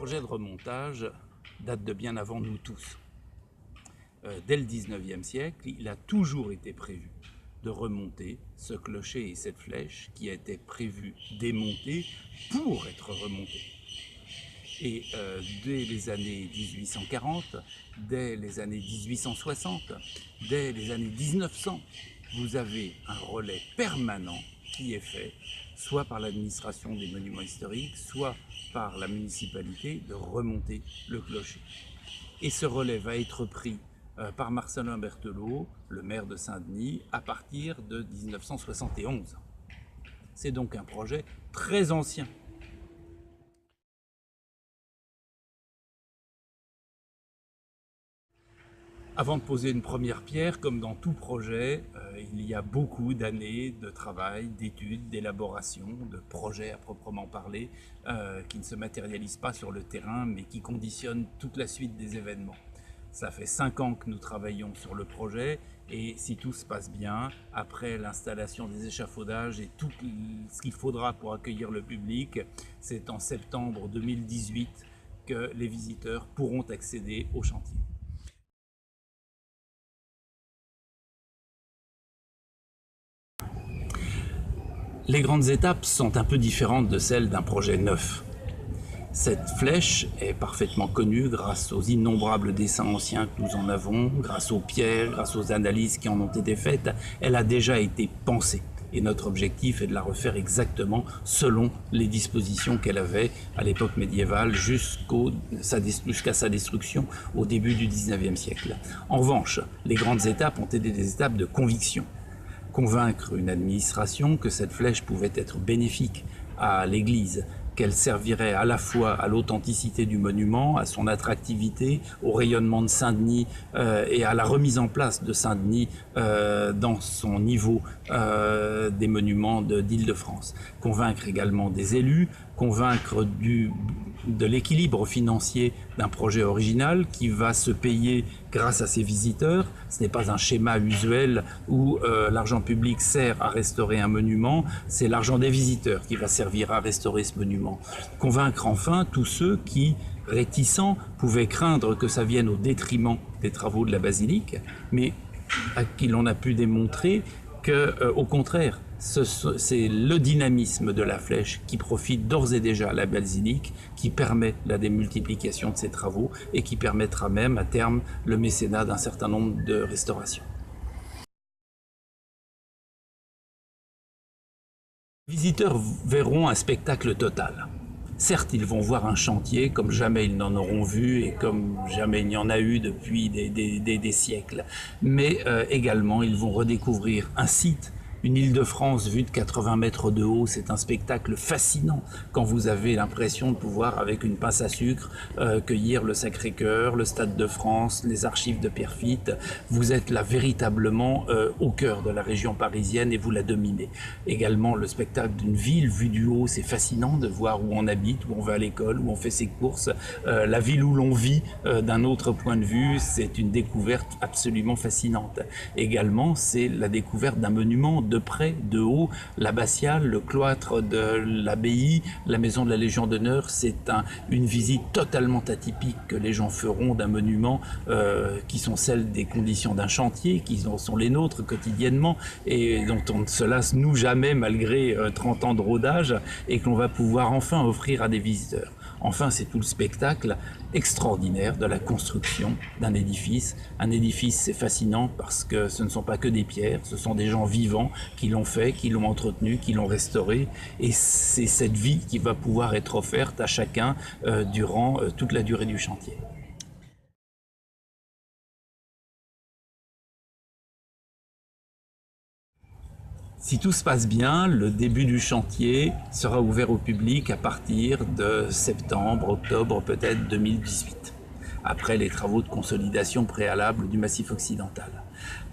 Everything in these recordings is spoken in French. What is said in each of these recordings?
projet de remontage date de bien avant nous tous. Dès le 19e siècle, il a toujours été prévu de remonter ce clocher et cette flèche qui étaient prévus démonter pour être remontés. Et dès les années 1840, dès les années 1860, dès les années 1900, vous avez un relais permanent qui est fait, soit par l'administration des monuments historiques, soit par la municipalité, de remonter le clocher. Et ce relais va être pris par Marcelin Berthelot, le maire de Saint-Denis, à partir de 1971. C'est donc un projet très ancien. Avant de poser une première pierre, comme dans tout projet, il y a beaucoup d'années de travail, d'études, d'élaboration, de projets à proprement parler, qui ne se matérialisent pas sur le terrain, mais qui conditionnent toute la suite des événements. Ça fait 5 ans que nous travaillons sur le projet, et si tout se passe bien, après l'installation des échafaudages et tout ce qu'il faudra pour accueillir le public, c'est en septembre 2018 que les visiteurs pourront accéder au chantier. Les grandes étapes sont un peu différentes de celles d'un projet neuf. Cette flèche est parfaitement connue grâce aux innombrables dessins anciens que nous en avons, grâce aux pierres, grâce aux analyses qui en ont été faites. Elle a déjà été pensée. Et notre objectif est de la refaire exactement selon les dispositions qu'elle avait à l'époque médiévale jusqu'à sa destruction au début du 19e siècle. En revanche, les grandes étapes ont été des étapes de conviction. Convaincre une administration que cette flèche pouvait être bénéfique à l'Église, qu'elle servirait à la fois à l'authenticité du monument, à son attractivité, au rayonnement de Saint-Denis et à la remise en place de Saint-Denis dans son niveau des monuments d'Île-de-France. Convaincre également des élus, convaincre de l'équilibre financier d'un projet original qui va se payer grâce à ses visiteurs. Ce n'est pas un schéma usuel où l'argent public sert à restaurer un monument, c'est l'argent des visiteurs qui va servir à restaurer ce monument. Convaincre enfin tous ceux qui, réticents, pouvaient craindre que ça vienne au détriment des travaux de la basilique, mais à qui l'on a pu démontrer que, au contraire, c'est le dynamisme de la flèche qui profite d'ores et déjà à la basilique, qui permet la démultiplication de ces travaux et qui permettra même à terme le mécénat d'un certain nombre de restaurations. Les visiteurs verront un spectacle total. Certes, ils vont voir un chantier comme jamais ils n'en auront vu et comme jamais il n'y en a eu depuis des siècles. Mais également, ils vont redécouvrir un site. Une Île-de-France vue de 80 mètres de haut, c'est un spectacle fascinant quand vous avez l'impression de pouvoir, avec une pince à sucre, cueillir le Sacré-Cœur, le Stade de France, les archives de Pierrefitte. Vous êtes là véritablement au cœur de la région parisienne et vous la dominez. Également, le spectacle d'une ville vue du haut, c'est fascinant de voir où on habite, où on va à l'école, où on fait ses courses. La ville où l'on vit d'un autre point de vue, c'est une découverte absolument fascinante. Également, c'est la découverte d'un monument de près, de haut, l'abbatiale, le cloître de l'abbaye, la maison de la Légion d'honneur. C'est une visite totalement atypique que les gens feront d'un monument qui sont celles des conditions d'un chantier, qui sont les nôtres quotidiennement et dont on ne se lasse nous jamais malgré 30 ans de rodage et qu'on va pouvoir enfin offrir à des visiteurs. Enfin, c'est tout le spectacle extraordinaire de la construction d'un édifice. Un édifice, c'est fascinant parce que ce ne sont pas que des pierres, ce sont des gens vivants qui l'ont fait, qui l'ont entretenu, qui l'ont restauré. Et c'est cette vie qui va pouvoir être offerte à chacun durant toute la durée du chantier. Si tout se passe bien, le début du chantier sera ouvert au public à partir de septembre, octobre peut-être 2018, après les travaux de consolidation préalables du Massif occidental.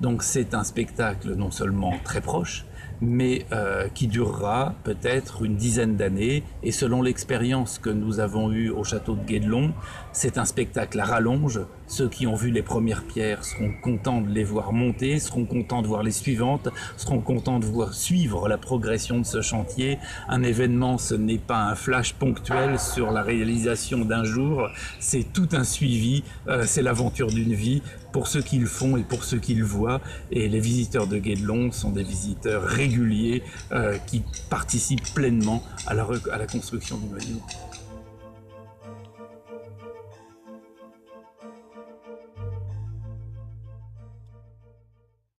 Donc c'est un spectacle non seulement très proche, mais qui durera peut-être une dizaine d'années. Et selon l'expérience que nous avons eue au château de Guédelon, c'est un spectacle à rallonge. Ceux qui ont vu les premières pierres seront contents de les voir monter, seront contents de voir les suivantes, seront contents de voir suivre la progression de ce chantier. Un événement, ce n'est pas un flash ponctuel sur la réalisation d'un jour, c'est tout un suivi, c'est l'aventure d'une vie pour ceux qui le font et pour ceux qui le voient. Et les visiteurs de Guédelon sont des visiteurs réguliers qui participent pleinement à la construction du monument.